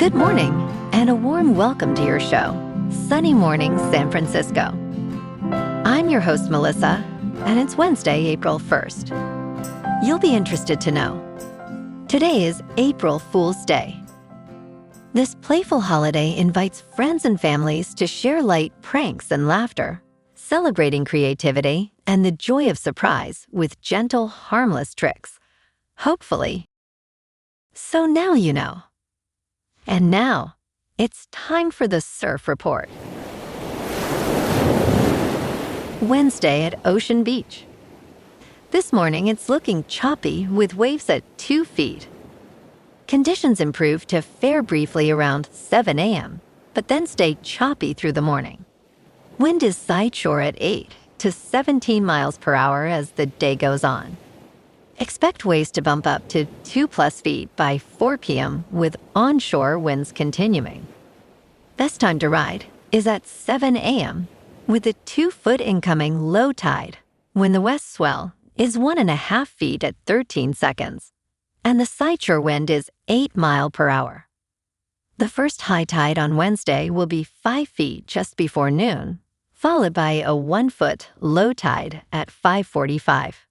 Good morning, and a warm welcome to your show, Sunny Mornings San Francisco. I'm your host, Melissa, and it's Wednesday, April 1st. You'll be interested to know, today is April Fool's Day. This playful holiday invites friends and families to share light pranks and laughter, celebrating creativity and the joy of surprise with gentle, harmless tricks, hopefully. So now you know. And now, it's time for the Surf Report. Wednesday at Ocean Beach. This morning, it's looking choppy with waves at 2 feet. Conditions improve to fair briefly around 7 a.m., but then stay choppy through the morning. Wind is sideshore at 8 to 17 miles per hour as the day goes on. Expect waves to bump up to 2+ feet by 4 p.m. with onshore winds continuing. Best time to ride is at 7 a.m. with a 2-foot incoming low tide when the west swell is 1.5 feet at 13 seconds and the sideshore wind is 8 miles per hour. The first high tide on Wednesday will be 5 feet just before noon, followed by a 1-foot low tide at 5:45.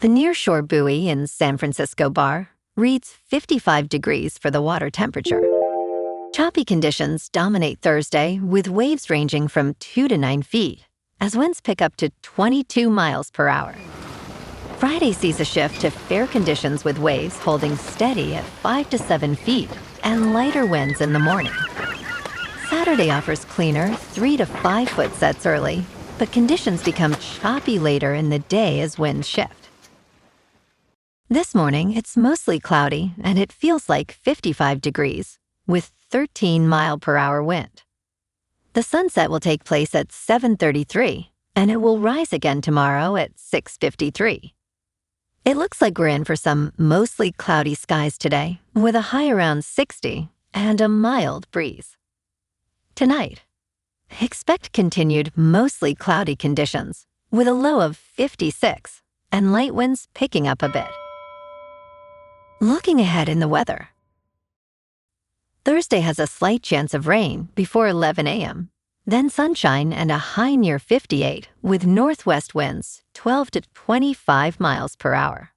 The nearshore buoy in San Francisco Bar reads 55 degrees for the water temperature. Choppy conditions dominate Thursday with waves ranging from 2 to 9 feet as winds pick up to 22 miles per hour. Friday sees a shift to fair conditions with waves holding steady at 5 to 7 feet and lighter winds in the morning. Saturday offers cleaner 3 to 5 foot sets early, but conditions become choppy later in the day as winds shift. This morning, it's mostly cloudy and it feels like 55 degrees with 13 mile per hour wind. The sunset will take place at 7:33 and it will rise again tomorrow at 6:53. It looks like we're in for some mostly cloudy skies today with a high around 60 and a mild breeze. Tonight, expect continued mostly cloudy conditions with a low of 56 and light winds picking up a bit. Looking ahead in the weather. Thursday has a slight chance of rain before 11 a.m., then sunshine and a high near 58 with northwest winds 12 to 25 miles per hour.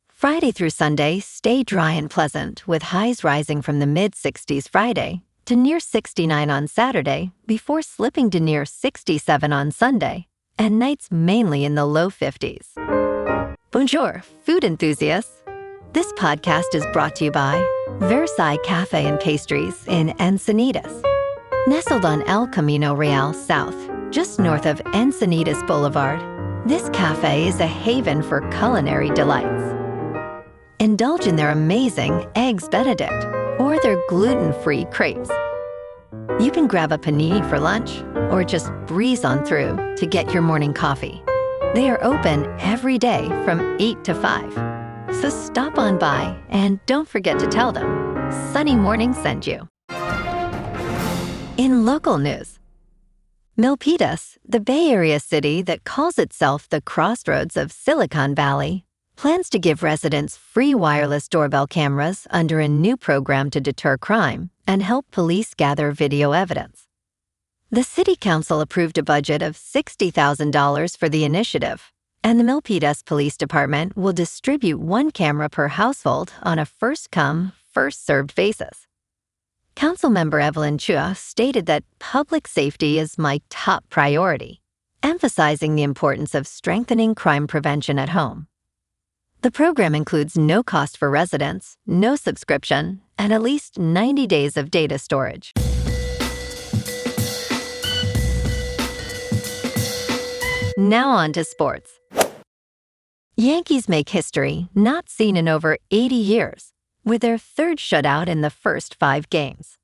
Friday through Sunday, stay dry and pleasant with highs rising from the mid-60s Friday to near 69 on Saturday before slipping to near 67 on Sunday and nights mainly in the low 50s. Bonjour, food enthusiasts. This podcast is brought to you by Versailles Cafe and Pastries in Encinitas. Nestled on El Camino Real South, just north of Encinitas Boulevard, this cafe is a haven for culinary delights. Indulge in their amazing Eggs Benedict or their gluten-free crepes. You can grab a panini for lunch or just breeze on through to get your morning coffee. They are open every day from 8 to 5. So stop on by and don't forget to tell them Sunny Morning sent you. In local news, Milpitas, the Bay Area city that calls itself the crossroads of Silicon Valley, plans to give residents free wireless doorbell cameras under a new program to deter crime and help police gather video evidence. The city council approved a budget of $60,000 for the initiative, and the Milpitas Police Department will distribute 1 camera per household on a first-come, first-served basis. Councilmember Evelyn Chua stated that public safety is my top priority, emphasizing the importance of strengthening crime prevention at home. The program includes no cost for residents, no subscription, and at least 90 days of data storage. Now on to sports. Yankees make history not seen in over 80 years, with their 3rd shutout in the first 5 games.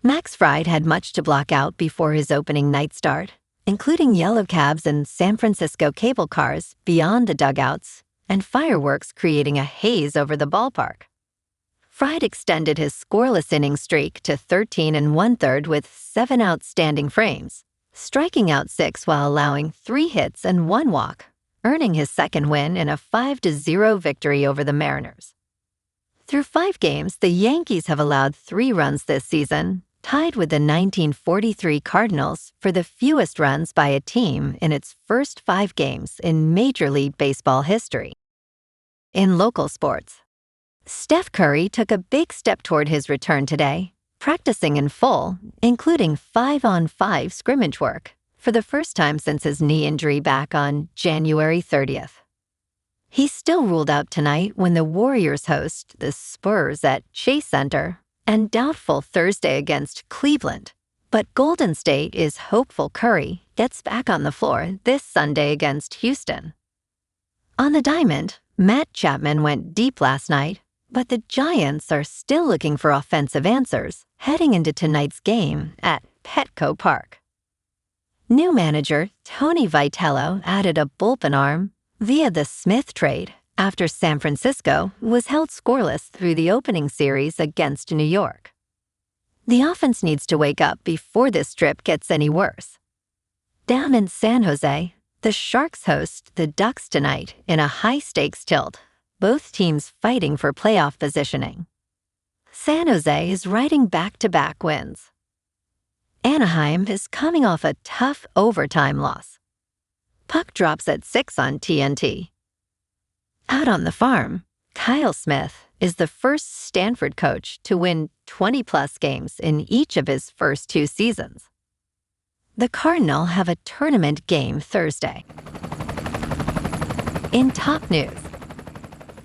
Max Fried had much to block out before his opening night start, including yellow cabs and San Francisco cable cars beyond the dugouts and fireworks creating a haze over the ballpark. Fried extended his scoreless inning streak to 13 1/3 with 7 outstanding frames, striking out 6 while allowing 3 hits and 1 walk, earning his second win in a 5-0 victory over the Mariners. Through 5 games, the Yankees have allowed 3 runs this season, tied with the 1943 Cardinals for the fewest runs by a team in its first 5 games in Major League Baseball history. In local sports, Steph Curry took a big step toward his return today, practicing in full, including 5-on-5 scrimmage work, for the first time since his knee injury back on January 30th. He's still ruled out tonight when the Warriors host the Spurs at Chase Center, and doubtful Thursday against Cleveland. But Golden State is hopeful Curry gets back on the floor this Sunday against Houston. On the diamond, Matt Chapman went deep last night, but the Giants are still looking for offensive answers heading into tonight's game at Petco Park. New manager Tony Vitello added a bullpen arm via the Smith trade after San Francisco was held scoreless through the opening series against New York. The offense needs to wake up before this trip gets any worse. Down in San Jose, the Sharks host the Ducks tonight in a high-stakes tilt, both teams fighting for playoff positioning. San Jose is riding back-to-back wins. Anaheim is coming off a tough overtime loss. Puck drops at 6 on TNT. Out on the farm, Kyle Smith is the first Stanford coach to win 20-plus games in each of his first 2 seasons. The Cardinals have a tournament game Thursday. In top news,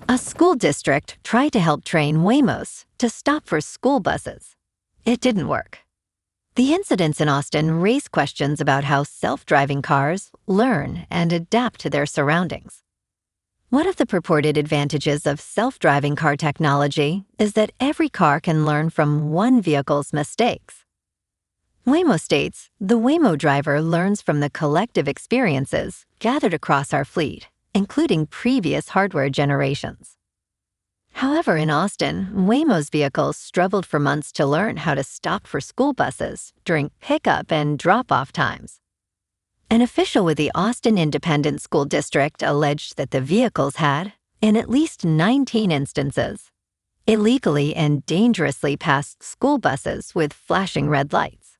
a school district tried to help train Waymos to stop for school buses. It didn't work. The incidents in Austin raise questions about how self-driving cars learn and adapt to their surroundings. One of the purported advantages of self-driving car technology is that every car can learn from one vehicle's mistakes. Waymo states the Waymo driver learns from the collective experiences gathered across our fleet, including previous hardware generations. However, in Austin, Waymo's vehicles struggled for months to learn how to stop for school buses during pickup and drop-off times. An official with the Austin Independent School District alleged that the vehicles had, in at least 19 instances, illegally and dangerously passed school buses with flashing red lights.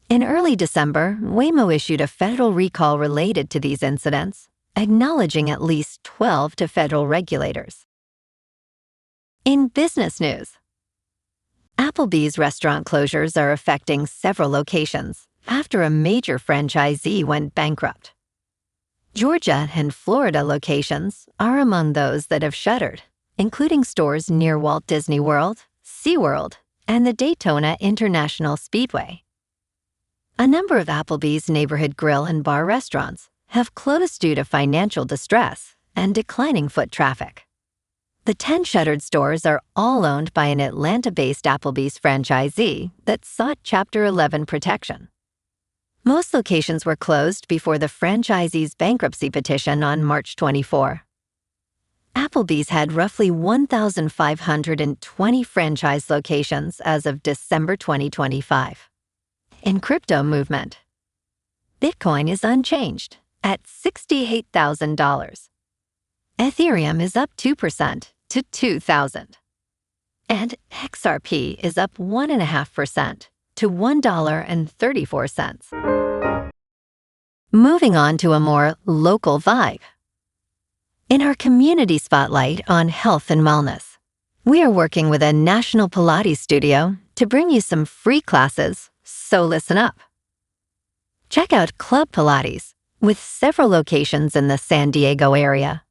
In early December, Waymo issued a federal recall related to these incidents, acknowledging at least 12 to federal regulators. In business news, Applebee's restaurant closures are affecting several locations after a major franchisee went bankrupt. Georgia and Florida locations are among those that have shuttered, including stores near Walt Disney World, SeaWorld, and the Daytona International Speedway. A number of Applebee's neighborhood grill and bar restaurants have closed due to financial distress and declining foot traffic. The 10 shuttered stores are all owned by an Atlanta-based Applebee's franchisee that sought Chapter 11 protection. Most locations were closed before the franchisee's bankruptcy petition on March 24. Applebee's had roughly 1,520 franchise locations as of December 2025. In crypto movement, Bitcoin is unchanged at $68,000. Ethereum is up 2% to $2,000. And XRP is up 1.5% to $1.34. Moving on to a more local vibe. In our community spotlight on health and wellness, we are working with a national Pilates studio to bring you some free classes, so listen up. Check out Club Pilates, with several locations in the San Diego area.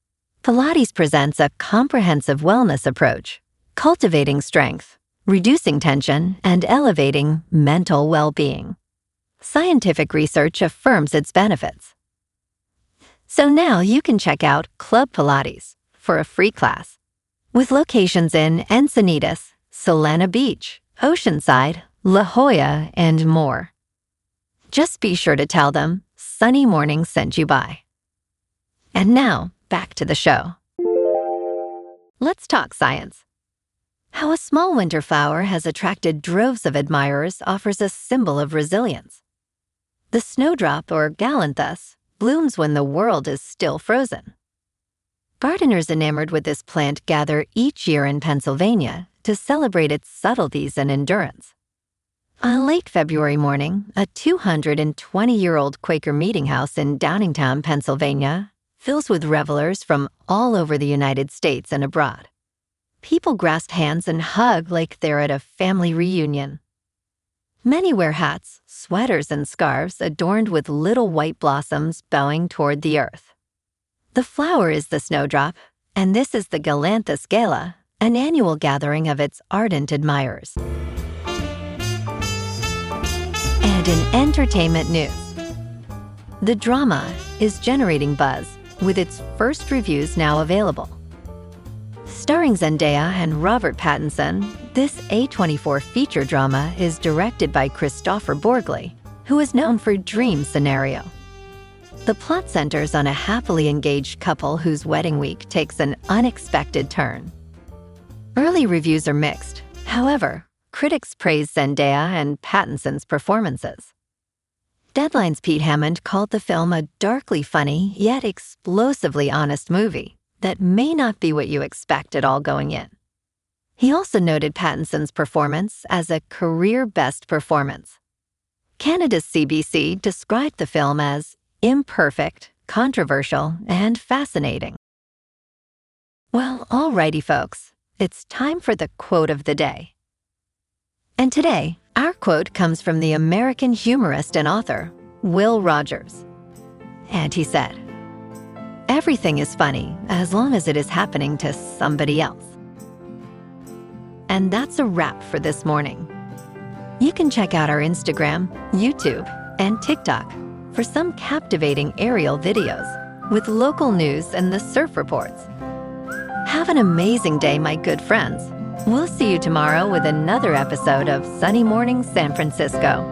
Pilates presents a comprehensive wellness approach, cultivating strength, reducing tension, and elevating mental well-being. Scientific research affirms its benefits. So now you can check out Club Pilates for a free class, with locations in Encinitas, Solana Beach, Oceanside, La Jolla, and more. Just be sure to tell them Sunny Morning sent you by. And now, back to the show. Let's talk science. How a small winter flower has attracted droves of admirers offers a symbol of resilience. The snowdrop, or galanthus, blooms when the world is still frozen. Gardeners enamored with this plant gather each year in Pennsylvania to celebrate its subtleties and endurance. On a late February morning, a 220-year-old Quaker meeting house in Downingtown, Pennsylvania, fills with revelers from all over the United States and abroad. People grasp hands and hug like they're at a family reunion. Many wear hats, sweaters, and scarves adorned with little white blossoms bowing toward the earth. The flower is the snowdrop, and this is the Galanthus gala, an annual gathering of its ardent admirers. And in entertainment news, the drama is generating buzz, with its first reviews now available. Starring Zendaya and Robert Pattinson, this A24 feature drama is directed by Christopher Borgli, who is known for Dream Scenario. The plot centers on a happily engaged couple whose wedding week takes an unexpected turn. Early reviews are mixed. However, critics praise Zendaya and Pattinson's performances. Deadline's Pete Hammond called the film a darkly funny yet explosively honest movie that may not be what you expected all going in. He also noted Pattinson's performance as a career best performance. Canada's CBC described the film as imperfect, controversial, and fascinating. Well, alrighty folks, it's time for the quote of the day. And today, our quote comes from the American humorist and author, Will Rogers. And he said, "Everything is funny as long as it is happening to somebody else." And that's a wrap for this morning. You can check out our Instagram, YouTube, and TikTok for some captivating aerial videos with local news and the surf reports. Have an amazing day, my good friends. We'll see you tomorrow with another episode of Sunny Morning San Francisco.